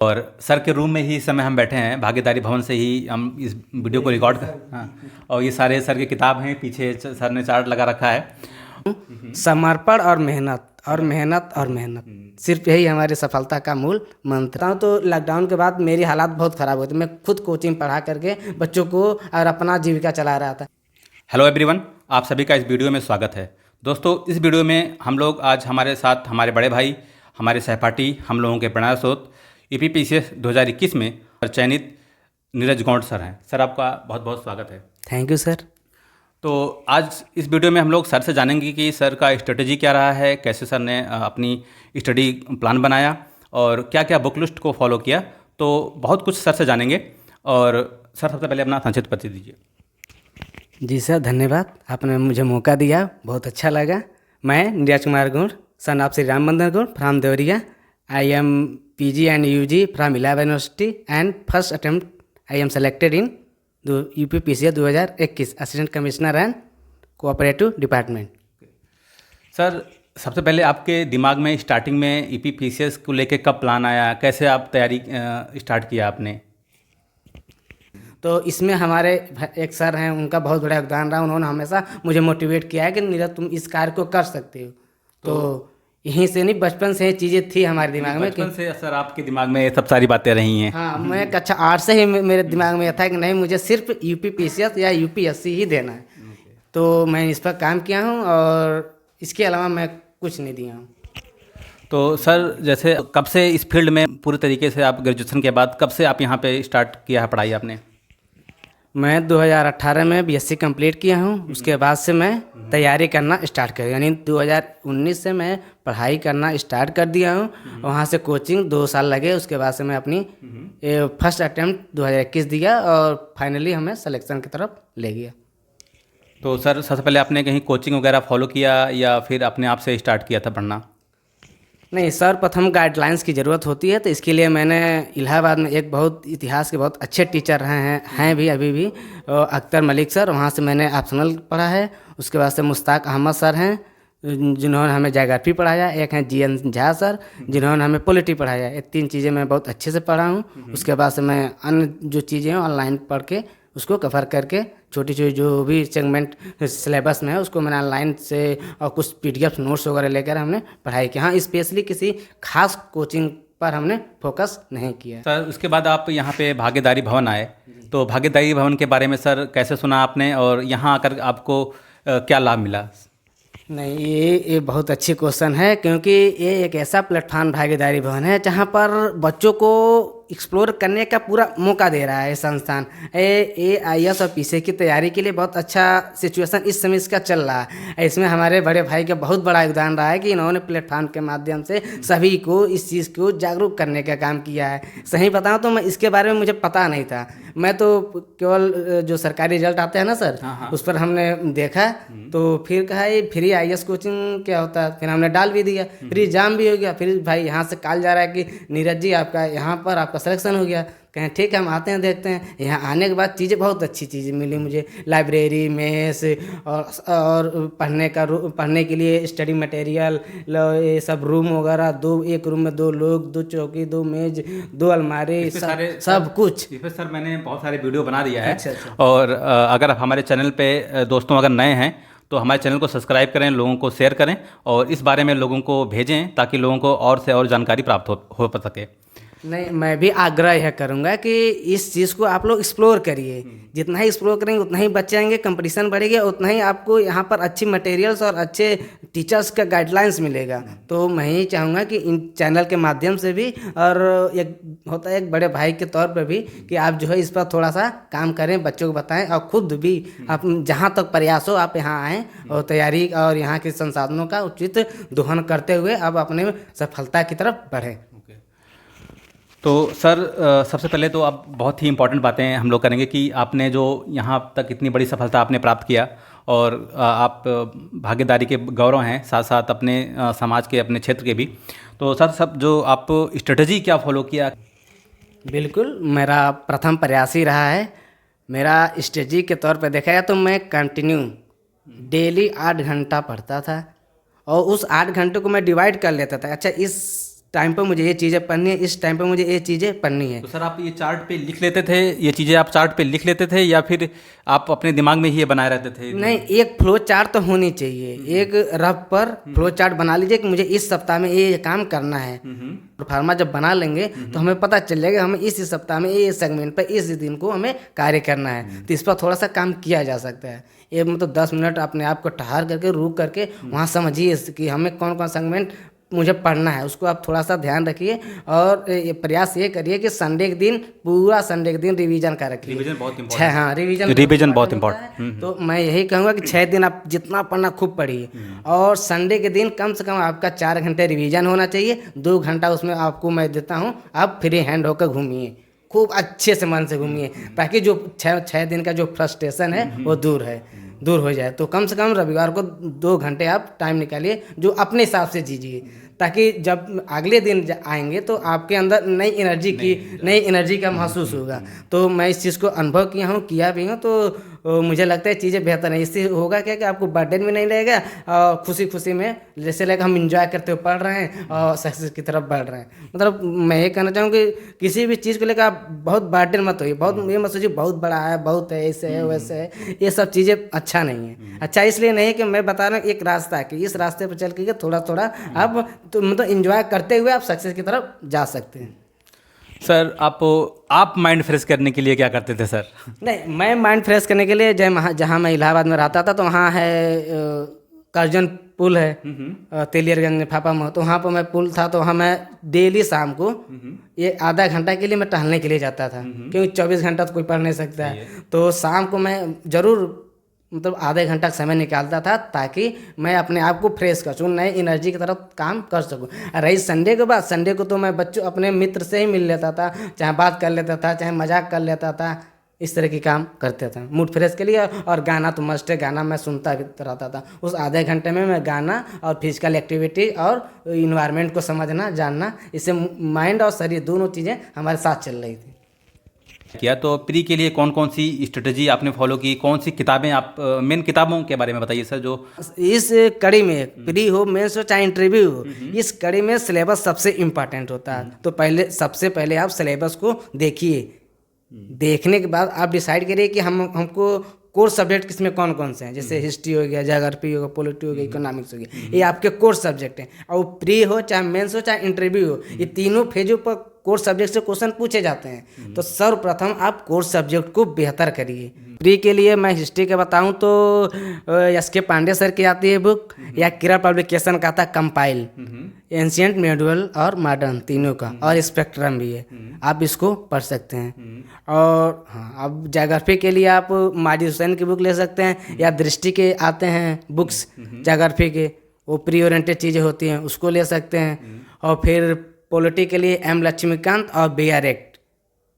और सर के रूम में ही इस समय हम बैठे हैं, भागीदारी भवन से ही हम इस वीडियो को रिकॉर्ड कर। हाँ, और ये सारे सर की किताब हैं, पीछे सर ने चार्ट लगा रखा है। समर्पण और मेहनत और मेहनत और मेहनत, सिर्फ यही हमारी सफलता का मूल मंत्र है। तो लॉकडाउन के बाद मेरी हालात बहुत ख़राब हुई थी। मैं खुद कोचिंग पढ़ा करके बच्चों को और अपना जीविका चला रहा था। हेलो एवरीवन, आप सभी का इस वीडियो में स्वागत है। दोस्तों, इस वीडियो में हम लोग आज हमारे साथ हमारे बड़े भाई, हमारे सहपाठी, हम लोगों के प्रणय स्रोत ईपीपीसीएस 2021 में चयनित नीरज गौंड सर हैं। सर, आपका बहुत बहुत स्वागत है। Thank you sir. तो आज इस वीडियो में हम लोग सर से जानेंगे कि सर का स्ट्रेटजी क्या रहा है, कैसे सर ने अपनी स्टडी प्लान बनाया और क्या क्या बुक लिस्ट को फॉलो किया। तो बहुत कुछ सर से जानेंगे। और सर, सबसे पहले अपना संक्षिप्त परिचय दीजिए। जी सर, धन्यवाद, आपने मुझे मौका दिया, बहुत अच्छा लगा। मैं Neeraj Kumar Gaur, son of Shri Ram Bandar Gaur from Deoria. I am PG and UG from Illawarra University and first attempt I am selected in UPPCS 2021 assistant commissioner and cooperative department. Sir, सबसे पहले आपके दिमाग में स्टार्टिंग में ईपीपीसीएस को लेके कब प्लान आया, कैसे आप तैयारी स्टार्ट किया आपने? तो इसमें हमारे एक सर हैं, उनका बहुत बड़ा योगदान रहा। उन्होंने हमेशा मुझे मोटिवेट किया है कि नीरज, तुम इस कार्य को कर सकते हो। तो यहीं से नहीं, बचपन से ये चीज़ें थी हमारे दिमाग में। बचपन से सर आपके दिमाग में ये सब सारी बातें रही हैं? हाँ, मैं कक्षा 8 से ही मेरे दिमाग में यह था कि नहीं, मुझे सिर्फ यूपीपीसीएस या यूपीएससी ही देना है। तो मैं इस पर काम किया हूँ और इसके अलावा मैं कुछ नहीं दिया हूँ। तो सर, जैसे कब से इस फील्ड में पूरे तरीके से आप ग्रेजुएशन के बाद कब से आप यहाँ पे स्टार्ट किया है पढ़ाई आपने? मैं 2018 में BSc कंप्लीट किया हूँ। उसके बाद से मैं तैयारी करना स्टार्ट कर, यानी 2019 से मैं पढ़ाई करना स्टार्ट कर दिया हूँ। वहाँ से कोचिंग 2 साल लगे। उसके बाद से मैं अपनी फर्स्ट अटेम्प्ट 2021 दिया और फाइनली हमें सिलेक्शन की तरफ ले गया। तो सर, सबसे पहले आपने कहीं कोचिंग वगैरह फॉलो किया या फिर अपने आप से स्टार्ट किया था पढ़ना? नहीं सर, प्रथम गाइडलाइंस की ज़रूरत होती है। तो इसके लिए मैंने इलाहाबाद में एक बहुत इतिहास के बहुत अच्छे टीचर हैं भी अभी भी, अख्तर मलिक सर, वहाँ से मैंने ऑप्शनल पढ़ा है। उसके बाद से मुश्ताक अहमद सर हैं, जिन्होंने हमें ज्योग्राफी पढ़ाया। एक हैं GN झा सर, जिन्होंने हमें पॉलिटी पढ़ाया। ये 3 चीज़ें मैं बहुत अच्छे से पढ़ा हूँ। उसके बाद से मैं अन्य जो चीज़ें हैं ऑनलाइन पढ़ के उसको कवर करके, छोटी छोटी जो भी सेगमेंट सिलेबस में है उसको मैंने ऑनलाइन से और कुछ PDF नोट्स वगैरह लेकर हमने पढ़ाई की। हाँ, स्पेशली किसी खास कोचिंग पर हमने फोकस नहीं किया। सर, उसके बाद आप यहाँ पे भागीदारी भवन आए। तो भागीदारी भवन के बारे में सर कैसे सुना आपने और यहाँ आकर आपको क्या लाभ मिला? नहीं, ये बहुत अच्छी क्वेश्चन है, क्योंकि ये एक ऐसा प्लेटफॉर्म भागीदारी भवन है जहाँ पर बच्चों को एक्सप्लोर करने का पूरा मौका दे रहा है संस्थान। AIS और PCA की तैयारी के लिए बहुत अच्छा सिचुएशन इस समय इसका चल रहा है। इसमें हमारे बड़े भाई का बहुत बड़ा योगदान रहा है कि इन्होंने प्लेटफॉर्म के माध्यम से सभी को इस चीज़ को जागरूक करने का काम किया है। सही बताऊँ तो मैं इसके बारे में मुझे पता नहीं था। मैं तो केवल जो सरकारी रिजल्ट आते हैं ना सर, उस पर हमने देखा, तो फिर कहा ये फ्री IAS कोचिंग क्या होता है। फिर हमने डाल भी दिया, फिर एग्जाम भी हो गया। फिर भाई यहाँ से कॉल जा रहा है कि नीरज जी, आपका यहाँ पर आपका सिलेक्शन हो गया। कहें ठीक है, हम आते हैं, देखते हैं। यहाँ आने के बाद चीज़ें बहुत अच्छी चीज़ें मिली मुझे। लाइब्रेरी, मेस और पढ़ने के लिए स्टडी मटेरियल, ये सब रूम वगैरह, एक रूम में 2 लोग, 2 चौकी, 2 मेज, 2 अलमारी, सब कुछ। इस पर सर मैंने बहुत सारे वीडियो बना दिया है। अच्छा। और अगर आप हमारे चैनल पे दोस्तों अगर नए हैं तो हमारे चैनल को सब्सक्राइब करें, लोगों को शेयर करें और इस बारे में लोगों को भेजें ताकि लोगों को और से और जानकारी प्राप्त हो सके। नहीं, मैं भी आग्रह यह करूँगा कि इस चीज़ को आप लोग एक्सप्लोर करिए। जितना ही एक्सप्लोर करेंगे उतना ही बच्चे आएंगे, कंपटीशन बढ़ेगा, उतना ही आपको यहाँ पर अच्छी मटेरियल्स और अच्छे टीचर्स का गाइडलाइंस मिलेगा। तो मैं ही चाहूँगा कि इन चैनल के माध्यम से भी, और एक होता है एक बड़े भाई के तौर पर भी, कि आप जो है इस पर थोड़ा सा काम करें, बच्चों को बताएं और खुद भी आप जहाँ तक प्रयास हो आप यहाँ आएँ और तैयारी और यहाँ के संसाधनों का उचित दोहन करते हुए आप अपने सफलता की तरफ बढ़ें। तो सर, सबसे पहले तो आप बहुत ही इम्पोर्टेंट बातें हम लोग करेंगे कि आपने जो यहाँ तक इतनी बड़ी सफलता आपने प्राप्त किया और आप भागीदारी के गौरव हैं, साथ साथ अपने समाज के, अपने क्षेत्र के भी। तो सर, सब जो आप स्ट्रेटजी क्या फॉलो किया? बिल्कुल, मेरा प्रथम प्रयास ही रहा है। मेरा स्ट्रेटजी के तौर पर देखा जाए तो मैं कंटिन्यू डेली 8 घंटा पढ़ता था और उस 8 घंटे को मैं डिवाइड कर लेता था। अच्छा, इस टाइम पर मुझे ये चीज़ें पढ़नी है, इस टाइम पर मुझे ये चीज़ें पढ़नी है। तो सर आप ये चार्ट पे लिख लेते थे, ये चीज़ें आप चार्ट पे लिख लेते थे या फिर आप अपने दिमाग में ही ये बनाए रहते थे? नहीं, एक फ्लो चार्ट तो होनी चाहिए, एक रफ पर फ्लो चार्ट बना लीजिए कि मुझे इस सप्ताह में ये काम करना है। प्रोफार्मा जब बना लेंगे तो हमें पता चल जाएगा हमें इस सप्ताह में ये सेगमेंट पर इस दिन को हमें कार्य करना है, तो इस पर थोड़ा सा काम किया जा सकता है। ये मतलब 10 मिनट अपने आप को ठहर करके रुक करके वहाँ समझिए कि हमें कौन कौन सेगमेंट मुझे पढ़ना है, उसको आप थोड़ा सा ध्यान रखिए और ये प्रयास ये करिए कि संडे के दिन, पूरा संडे के दिन रिवीजन का रखिए। रिवीजन बहुत छः, इम्पोर्टेंट। हाँ, रिवीजन बहुत होता है। इम्पोर्टेंट। तो मैं यही कहूँगा कि 6 दिन आप जितना पढ़ना खूब पढ़िए और संडे के दिन कम से कम आपका 4 घंटे रिवीजन होना चाहिए, 2 घंटा उसमें आपको मैं देता हूँ, आप फ्री हैंड होकर घूमिए, खूब अच्छे से मन से घूमिए, ताकि जो 6 दिन का जो फ्रस्ट्रेशन है वो दूर हो जाए। तो कम से कम रविवार को 2 घंटे आप टाइम निकालिए, जो अपने हिसाब से जीजिए, ताकि जब अगले दिन आएंगे तो आपके अंदर नई एनर्जी का महसूस होगा। तो मैं इस चीज़ को अनुभव किया भी हूँ, तो मुझे लगता है चीज़ें बेहतर है। इससे होगा क्या कि आपको बर्डन भी नहीं रहेगा और खुशी खुशी में जैसे लगे हम इंजॉय करते हुए पढ़ रहे हैं और सक्सेस की तरफ बढ़ रहे हैं। मतलब मैं ये कहना चाहूँ कि किसी भी चीज़ को लेकर आप बहुत बर्डन मत होइए, बहुत ये मत सोचिए बहुत बड़ा है, बहुत है, ऐसे है वैसे है, ये सब चीज़ें अच्छा नहीं है। अच्छा इसलिए नहीं कि मैं बता रहा हूँ एक रास्ता है कि इस रास्ते पर चल के थोड़ा थोड़ा आप तो मतलब इंजॉय करते हुए आप सक्सेस की तरफ जा सकते हैं। सर आप माइंड फ्रेश करने के लिए क्या करते थे सर? नहीं, मैं माइंड फ्रेश करने के लिए जहाँ मैं इलाहाबाद में रहता था तो वहाँ है करजन पुल है, तेलियरगंज में फाफा, तो वहाँ पर मैं पुल था, तो वहाँ मैं डेली शाम को ये आधा घंटा के लिए मैं टहलने के लिए जाता था, क्योंकि 24 घंटा तो कोई पढ़ नहीं सकता है। तो शाम को मैं ज़रूर मतलब आधे घंटा का समय निकालता था, ताकि मैं अपने आप को फ्रेश कर सकूँ, नई एनर्जी की तरफ काम कर सकूँ। रही संडे के बाद, संडे को तो मैं बच्चों अपने मित्र से ही मिल लेता था, चाहे बात कर लेता था, चाहे मजाक कर लेता था, इस तरह की काम करते था मूड फ्रेश के लिए। और गाना तो मस्ट है, गाना मैं सुनता रहता था। उस आधे घंटे में मैं गाना और फिजिकल एक्टिविटी और इन्वायरमेंट को समझना जानना, इससे माइंड और शरीर दोनों चीज़ें हमारे साथ चल रही थी। किया तो प्री के लिए कौन कौन सी स्ट्रेटजी आपने फॉलो की, कौन सी किताबें आप मेन किताबों के बारे में बताइए सर। जो इस कड़ी में प्री हो, मेंस हो, चाहे इंटरव्यू हो, इस कड़ी में सिलेबस सबसे इम्पॉर्टेंट होता है। तो सबसे पहले आप सिलेबस को देखिए, देखने के बाद आप डिसाइड करिए कि हमको कोर्स सब्जेक्ट किसमें कौन कौन से हैं। जैसे हिस्ट्री हो गया, ज्योग्राफी हो गया, पॉलिटी हो गया, इकोनॉमिक्स हो गया, ये आपके कोर्स सब्जेक्ट हैं। और वो प्री हो, चाहे मेंस हो, चाहे इंटरव्यू हो, ये तीनों फेजों पर कोर्स सब्जेक्ट से क्वेश्चन पूछे जाते हैं। तो सर्वप्रथम आप कोर्स सब्जेक्ट को बेहतर करिए। प्री के लिए मैं हिस्ट्री के बताऊं तो एस.के. पांडे सर की आती है बुक, या किरा पब्लिकेशन का आता कंपाइल, एंशिएंट, मेडुअल और मॉडर्न तीनों का, और स्पेक्ट्रम भी है, आप इसको पढ़ सकते हैं। और हाँ, अब ज्योग्राफी के लिए आप माजी हुसैन की बुक ले सकते हैं, या दृष्टि के आते हैं बुक्स ज्योग्राफी के, वो प्री ओरिएंटेड चीज़ें होती हैं, उसको ले सकते हैं। और फिर पॉलिटी के लिए एम लक्ष्मीकांत और बी.आर. एक्ट,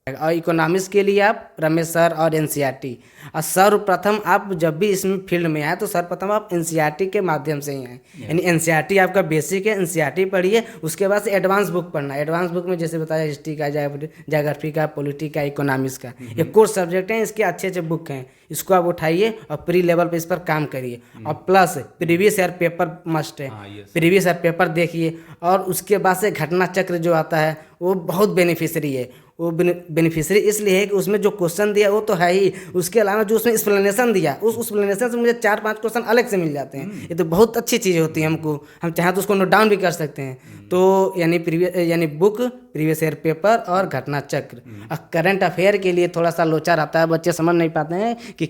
और इकोनॉमिक्स के लिए आप रमेश सर और एनसीईआरटी। और सर्वप्रथम आप जब भी इसमें फील्ड में आए तो सर्वप्रथम आप एनसीईआरटी के माध्यम से ही आए, यानी एनसीईआरटी आपका बेसिक है, एनसीईआरटी पढ़िए, उसके बाद से एडवांस बुक पढ़ना। एडवांस बुक में जैसे बताया हिस्ट्री का, ज्योग्राफी का, पॉलिटी का, इकोनॉमिक्स का, ये कोर्स सब्जेक्ट हैं, इसके अच्छे अच्छे बुक हैं, इसको आप उठाइए और प्री लेवल पे इस पर काम करिए। और plus previous year paper must है, प्रीवियस ईयर पेपर देखिए। और उसके बाद से घटना चक्र जो आता है वो बहुत बेनिफिशियरी है। वो बेनिफिशियरी इसलिए है कि उसमें जो क्वेश्चन दिया वो तो है ही, उसके अलावा जो उसमें एक्सप्लेनेशन दिया, उस एक्सप्लेनेशन से मुझे 4-5 क्वेश्चन अलग से मिल जाते हैं। ये तो बहुत अच्छी चीज़ होती है, हम चाहें तो उसको नोट डाउन भी कर सकते हैं। तो यानी बुक, प्रीवियस ईयर पेपर और घटना चक्र। और करंट अफेयर के लिए थोड़ा सा लोचा रहता है, बच्चे समझ नहीं पाते हैं कि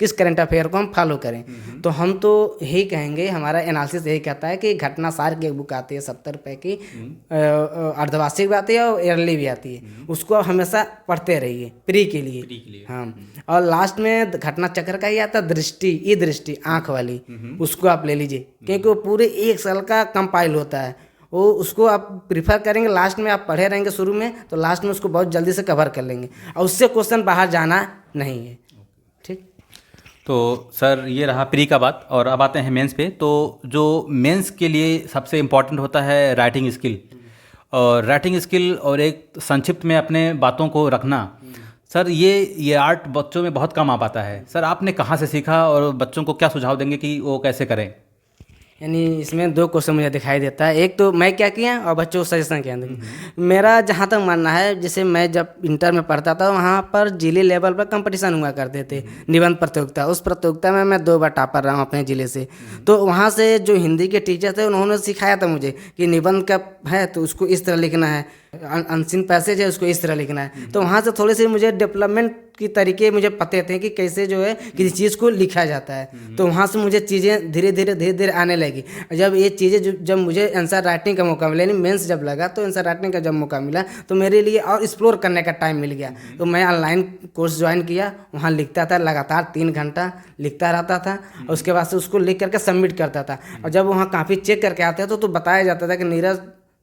किस करंट अफेयर को हम फॉलो करें। तो हम तो यही कहेंगे, हमारा एनालिसिस यही कहता है कि घटना सार की एक बुक आती है 70 रुपये की, अर्धवार्षिक भी आती है और ईयरली भी आती है, उसको आप हमेशा पढ़ते रहिए प्री के लिए। हाँ, और लास्ट में घटना चक्र का ही आता है दृष्टि, आँख वाली, उसको आप ले लीजिए, क्योंकि वो पूरे 1 साल का कंपाइल होता है। वो उसको आप प्रीफर करेंगे, लास्ट में आप पढ़े रहेंगे शुरू में, तो लास्ट में उसको बहुत जल्दी से कवर कर लेंगे, और उससे क्वेश्चन बाहर जाना नहीं है। ठीक, तो सर ये रहा प्री का बात, और अब आते हैं मेंस पे। तो जो मेंस के लिए सबसे इम्पॉर्टेंट होता है राइटिंग स्किल, और राइटिंग स्किल और एक संक्षिप्त में अपने बातों को रखना। सर ये आर्ट बच्चों में बहुत कम आ पाता है। सर आपने कहाँ से सीखा और बच्चों को क्या सुझाव देंगे कि वो कैसे करें? यानी इसमें दो क्वेश्चन मुझे दिखाई देता है, एक तो मैं क्या किया और बच्चों को सजेशन क्या दूँ। मेरा जहाँ तक मानना है, जैसे मैं जब इंटर में पढ़ता था वहाँ पर जिले लेवल पर कंपटीशन हुआ करते थे, निबंध प्रतियोगिता। उस प्रतियोगिता में मैं 2 बार टॉपर रहा हूँ अपने ज़िले से। तो वहाँ से जो हिंदी के टीचर थे उन्होंने सिखाया था मुझे कि निबंध का है तो उसको इस तरह लिखना है, अनसीन पैसेज है उसको इस तरह लिखना है। तो वहाँ से थोड़े से मुझे डेवलपमेंट की तरीके मुझे पते थे कि कैसे जो है किसी चीज़ को लिखा जाता है। तो वहाँ से मुझे चीज़ें धीरे धीरे आने लगी। जब ये चीज़ें जब मुझे आंसर राइटिंग का मौका मिला, यानी मेंस जब लगा तो आंसर राइटिंग का जब मौका मिला तो मेरे लिए और एक्सप्लोर करने का टाइम मिल गया। तो मैं ऑनलाइन कोर्स ज्वाइन किया, वहाँ लिखता था लगातार 3 घंटा लिखता रहता था और उसके बाद से उसको लिख करके सबमिट करता था। और जब वहाँ काफ़ी चेक करके आते हैं तो बताया जाता था कि नीरज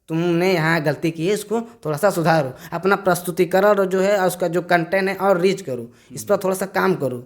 तुमने यहाँ गलती की है, इसको थोड़ा सा सुधारो, अपना प्रस्तुतिकरण जो है और उसका जो कंटेंट है और रीच करो, इस पर थोड़ा सा काम करो।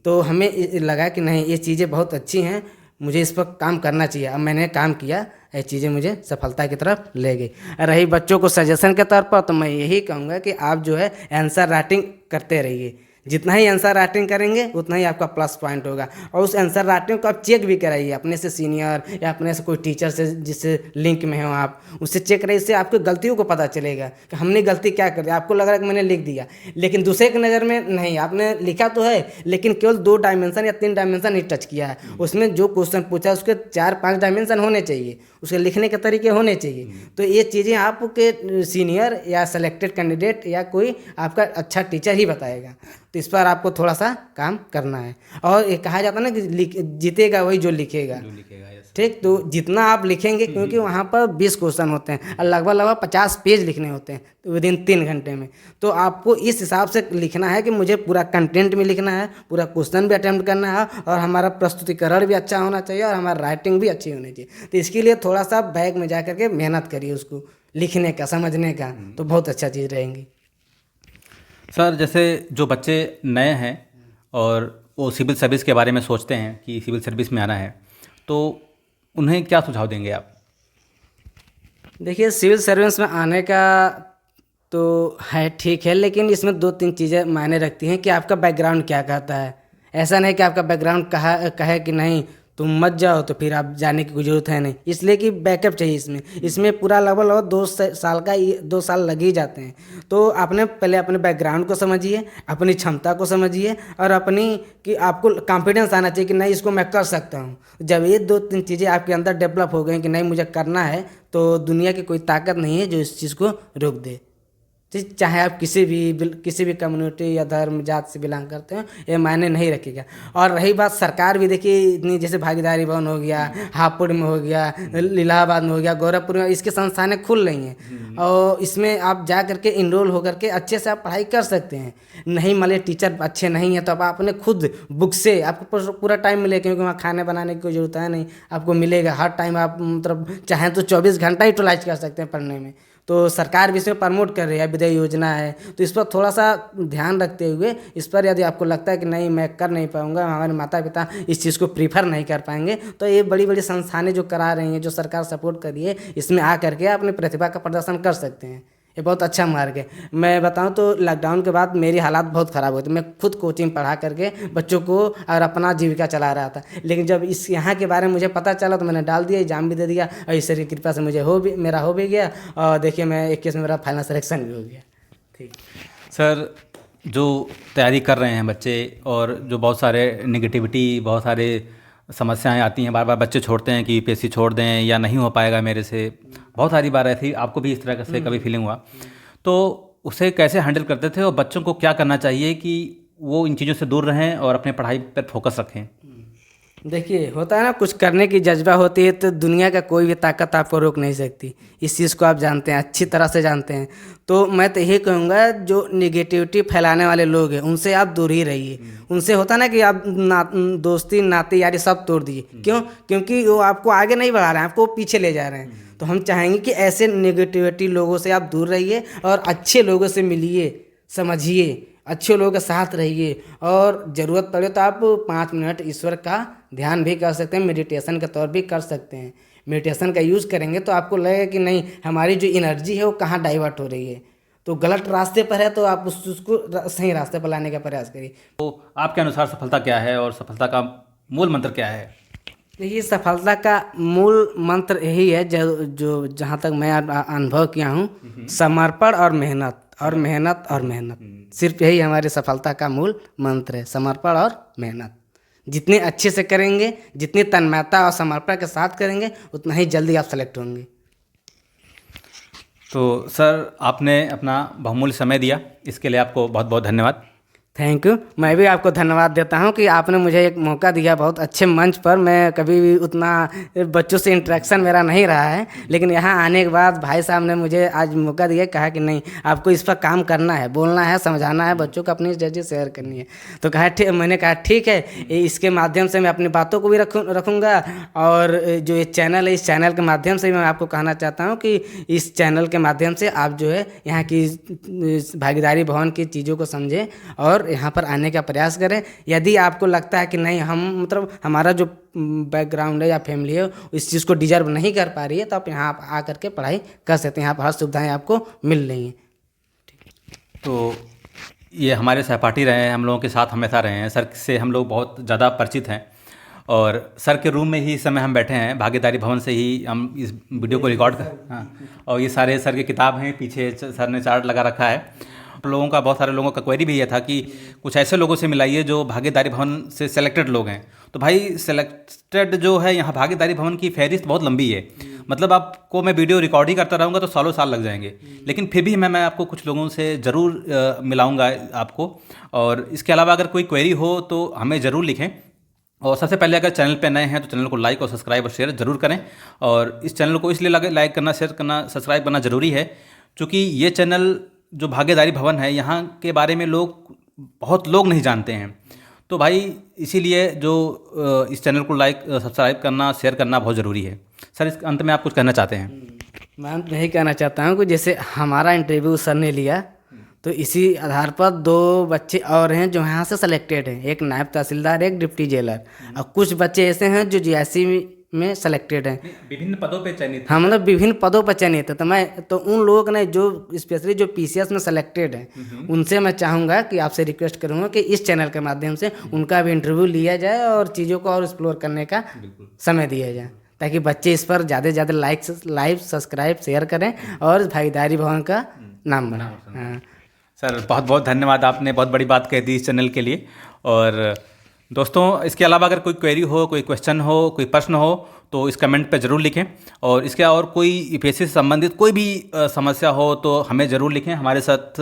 तो हमें लगा कि नहीं ये चीज़ें बहुत अच्छी हैं, मुझे इस पर काम करना चाहिए। अब मैंने काम किया, ये चीज़ें मुझे सफलता की तरफ ले गई। रही बच्चों को सजेशन के तौर पर तो मैं यही कहूँगा कि आप जो है आंसर राइटिंग करते रहिए। जितना ही आंसर राइटिंग करेंगे उतना ही आपका प्लस पॉइंट होगा। और उस आंसर राइटिंग को आप चेक भी कराइए अपने से सीनियर या अपने से कोई टीचर से जिससे लिंक में हो आप, उससे चेक कराइए। इससे आपको गलतियों को पता चलेगा कि हमने गलती क्या कर दी। आपको लग रहा है कि मैंने लिख दिया, लेकिन दूसरे की नज़र में नहीं, आपने लिखा तो है लेकिन केवल 2 डायमेंशन या 3 डायमेंशन ही टच किया है। उसमें जो क्वेश्चन पूछा उसके 4-5 डायमेंशन होने चाहिए, उसके लिखने के तरीके होने चाहिए। तो ये चीज़ें आपके सीनियर या सेलेक्टेड कैंडिडेट या कोई आपका अच्छा टीचर ही बताएगा। तो इस पर आपको थोड़ा सा काम करना है। और ये कहा जाता है ना कि जीतेगा वही जो लिखेगा, ठीक। तो जितना आप लिखेंगे, क्योंकि वहाँ पर 20 क्वेश्चन होते हैं और लगभग 50 पेज लिखने होते हैं तो विदिन 3 घंटे में। तो आपको इस हिसाब से लिखना है कि मुझे पूरा कंटेंट भी लिखना है, पूरा क्वेश्चन भी अटेम्प्ट करना है और हमारा प्रस्तुतिकरण भी अच्छा होना चाहिए और हमारी राइटिंग भी अच्छी होनी चाहिए। तो इसके लिए थोड़ा सा बैग में जा करके मेहनत करिए उसको लिखने का, समझने का, तो बहुत अच्छा चीज़ रहेंगी। सर जैसे जो बच्चे नए हैं और वो सिविल सर्विस के बारे में सोचते हैं कि सिविल सर्विस में आना है, तो उन्हें क्या सुझाव देंगे आप? देखिए सिविल सर्विस में आने का तो है, ठीक है, लेकिन इसमें 2-3 चीज़ें मायने रखती हैं कि आपका बैकग्राउंड क्या कहता है। ऐसा नहीं कि आपका बैकग्राउंड कहे कि नहीं तुम मत जाओ तो फिर आप जाने की कोई ज़रूरत है नहीं, इसलिए कि बैकअप चाहिए। इसमें पूरा लगभग 2 साल का 2 साल लग ही जाते हैं। तो आपने पहले अपने बैकग्राउंड को समझिए, अपनी क्षमता को समझिए और अपनी कि आपको कॉन्फिडेंस आना चाहिए कि नहीं इसको मैं कर सकता हूँ। जब ये 2-3 चीज़ें आपके अंदर डेवलप हो गई कि नहीं मुझे करना है, तो दुनिया की कोई ताकत नहीं है जो इस चीज़ को रोक दे। चाहे आप किसी भी कम्युनिटी या धर्म जात से बिलोंग करते हो, ये मायने नहीं रखेगा। और रही बात सरकार भी देखिए इतनी, जैसे भागीदारी भवन हो गया, हापुड़ में हो गया, इलाहाबाद में हो गया, गोरखपुर में, इसके संस्थानें खुल रही हैं और इसमें आप जा करके इनरोल हो करके अच्छे से आप पढ़ाई कर सकते हैं। नहीं मान टीचर अच्छे नहीं हैं तो आप अपने खुद बुक से आपको पूरा टाइम मिलेगा, क्योंकि वहाँ खाने बनाने की कोई ज़रूरत है नहीं, आपको मिलेगा हर टाइम। आप मतलब चाहें तो 24 घंटा यूटिलाइज कर सकते हैं पढ़ने में। तो सरकार भी इसमें प्रमोट कर रही है, विद्या योजना है, तो इस पर थोड़ा सा ध्यान रखते हुए इस पर यदि आपको लगता है कि नहीं मैं कर नहीं पाऊंगा, हमारे माता पिता इस चीज़ को प्रीफर नहीं कर पाएंगे, तो ये बड़ी बड़ी संस्थानें जो करा रही हैं, जो सरकार सपोर्ट कर रही है, इसमें आ करके अपनी प्रतिभा का प्रदर्शन कर सकते हैं। ये बहुत अच्छा मार्ग है। मैं बताऊं तो लॉकडाउन के बाद मेरी हालात बहुत ख़राब हुई थी। मैं खुद कोचिंग पढ़ा करके बच्चों को और अपना जीविका चला रहा था, लेकिन जब इस यहाँ के बारे में मुझे पता चला तो मैंने डाल दिया, एग्जाम भी दे दिया और ईश्वर की कृपा से मुझे मेरा हो भी गया। और देखिए मैं 21 में मेरा फाइनल सिलेक्शन भी हो गया। ठीक सर जो तैयारी कर रहे हैं बच्चे और जो बहुत सारे नेगेटिविटी, बहुत सारे समस्याएं आती हैं, बार बार बच्चे छोड़ते हैं कि यूपीएससी छोड़ दें या नहीं हो पाएगा मेरे से, बहुत सारी बार ऐसी आपको भी इस तरह से कभी फीलिंग हुआ, तो उसे कैसे हैंडल करते थे और बच्चों को क्या करना चाहिए कि वो इन चीज़ों से दूर रहें और अपने पढ़ाई पर फोकस रखें? देखिए होता है ना, कुछ करने की जज्बा होती है तो दुनिया का कोई भी ताकत आपको रोक नहीं सकती। इस चीज़ को आप जानते हैं, अच्छी तरह से जानते हैं। तो मैं तो यही कहूँगा जो निगेटिविटी फैलाने वाले लोग हैं उनसे आप दूर ही रहिए। उनसे होता ना कि आप दोस्ती नाते यारी सब तोड़ दीजिए। क्यों? क्योंकि वो आपको आगे नहीं बढ़ा रहे हैं, आपको पीछे ले जा रहे हैं। तो हम चाहेंगे कि ऐसे निगेटिविटी लोगों से आप दूर रहिए और अच्छे लोगों से मिलिए, समझिए, अच्छे लोगों के साथ रहिए। और ज़रूरत पड़े तो आप 5 मिनट ईश्वर का ध्यान भी कर सकते हैं, मेडिटेशन के तौर भी कर सकते हैं। मेडिटेशन का यूज़ करेंगे तो आपको लगेगा कि नहीं हमारी जो एनर्जी है वो कहाँ डाइवर्ट हो रही है, तो गलत रास्ते पर है तो आप उसको सही रास्ते पर लाने का प्रयास करिए। तो आपके अनुसार सफलता क्या है और सफलता का मूल मंत्र क्या है? देखिए, सफलता का मूल मंत्र यही है, जो जो जहाँ तक मैं अनुभव किया हूँ, समर्पण और मेहनत और मेहनत और मेहनत, सिर्फ यही हमारी सफलता का मूल मंत्र है, समर्पण और मेहनत। जितने अच्छे से करेंगे, जितनी तन्मयता और समर्पण के साथ करेंगे, उतना ही जल्दी आप सेलेक्ट होंगे। तो सर, आपने अपना बहुमूल्य समय दिया, इसके लिए आपको बहुत बहुत धन्यवाद। Thank you. मैं भी आपको धन्यवाद देता हूं कि आपने मुझे एक मौका दिया बहुत अच्छे मंच पर। मैं कभी भी उतना बच्चों से इंटरेक्शन मेरा नहीं रहा है, लेकिन यहाँ आने के बाद भाई साहब ने मुझे आज मौका दिया, कहा कि नहीं, आपको इस पर काम करना है, बोलना है, समझाना है, बच्चों को अपनी चीज़ें शेयर करनी है। तो कहा ठीक, मैंने कहा ठीक है, इसके माध्यम से मैं अपनी बातों को भी रखूँगा, और जो ये चैनल है, इस चैनल के माध्यम से मैं आपको कहना चाहता हूँ कि इस चैनल के माध्यम से आप जो है यहाँ की भागीदारी भवन की चीज़ों को समझें और यहाँ पर आने का प्रयास करें। यदि आपको लगता है कि नहीं, हम मतलब हमारा जो बैकग्राउंड है या फैमिली है इस चीज़ को डिजर्व नहीं कर पा रही है, तो आप यहाँ आकर के पढ़ाई कर सकते हैं। यहाँ पर हर सुविधाएं आपको मिल रही हैं। तो ये हमारे सहपाठी रहे हैं, हम लोगों के साथ हमेशा रहे हैं, सर से हम लोग बहुत ज़्यादा परिचित हैं, और सर के रूम में ही इस समय हम बैठे हैं, भागीदारी भवन से ही हम इस वीडियो को रिकॉर्ड कर। हाँ, और ये सारे सर की किताब हैं, पीछे सर ने चार्ट लगा रखा है। लोगों का, बहुत सारे लोगों का क्वेरी भी ये था कि कुछ ऐसे लोगों से मिलाइए जो भागीदारी भवन से सेलेक्टेड लोग हैं। तो भाई, सेलेक्टेड जो है यहाँ भागीदारी भवन की फहरिस्त बहुत लंबी है, मतलब आपको मैं वीडियो रिकॉर्ड ही करता रहूँगा तो सालों साल लग जाएंगे, लेकिन फिर भी मैं आपको कुछ लोगों से ज़रूर मिलाऊंगा आपको। और इसके अलावा अगर कोई क्वेरी हो तो हमें ज़रूर लिखें, और सबसे पहले अगर चैनल पे नए हैं तो चैनल को लाइक और सब्सक्राइब और शेयर ज़रूर करें। और इस चैनल को इसलिए लाइक करना, शेयर करना, सब्सक्राइब करना ज़रूरी है क्योंकि ये चैनल जो भागीदारी भवन है, यहाँ के बारे में बहुत लोग नहीं जानते हैं। तो भाई, इसीलिए जो इस चैनल को लाइक, सब्सक्राइब करना, शेयर करना बहुत ज़रूरी है। सर, इस अंत में आप कुछ कहना चाहते हैं? मैं अंत में यही कहना चाहता हूँ कि जैसे हमारा इंटरव्यू सर ने लिया, तो इसी आधार पर 2 बच्चे और हैं जो यहाँ से सेलेक्टेड हैं, एक नायब तहसीलदार, एक डिप्टी जेलर, और कुछ बच्चे ऐसे हैं जो जीआईसी में सेलेक्टेड हैं, विभिन्न पदों पे चयनित। हाँ, मतलब विभिन्न पदों पर चयनित है। तो उन लोगों ने जो स्पेशली जो पीसीएस में सेलेक्टेड हैं, उनसे मैं चाहूँगा कि आपसे रिक्वेस्ट करूँगा कि इस चैनल के माध्यम से उनका भी इंटरव्यू लिया जाए और चीज़ों को और एक्सप्लोर करने का समय दिया जाए, ताकि बच्चे इस पर ज़्यादा से ज़्यादा लाइक, सब्सक्राइब, शेयर करें और भागीदारी भवन का नाम बढ़ाएं। हाँ सर, बहुत बहुत धन्यवाद, आपने बहुत बड़ी बात कह दी इस चैनल के लिए। और दोस्तों, इसके अलावा अगर कोई क्वेरी हो, कोई क्वेश्चन हो, कोई प्रश्न हो तो इस कमेंट पे ज़रूर लिखें, और इसके और कोई यूपीएससी से संबंधित कोई भी समस्या हो तो हमें ज़रूर लिखें। हमारे साथ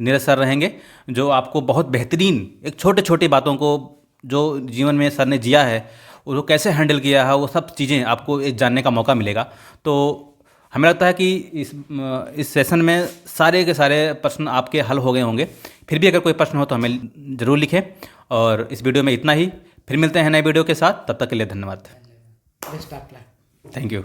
नीरज सर रहेंगे, जो आपको बहुत बेहतरीन, एक छोटे छोटे बातों को जो जीवन में सर ने जिया है, उसको कैसे हैंडल किया है, वो सब चीज़ें आपको एक जानने का मौका मिलेगा। तो हमें लगता है कि इस सेशन में सारे के सारे प्रश्न आपके हल हो गए होंगे। फिर भी अगर कोई प्रश्न हो तो हमें ज़रूर लिखें। और इस वीडियो में इतना ही, फिर मिलते हैं नए वीडियो के साथ, तब तक के लिए धन्यवाद। Thank you.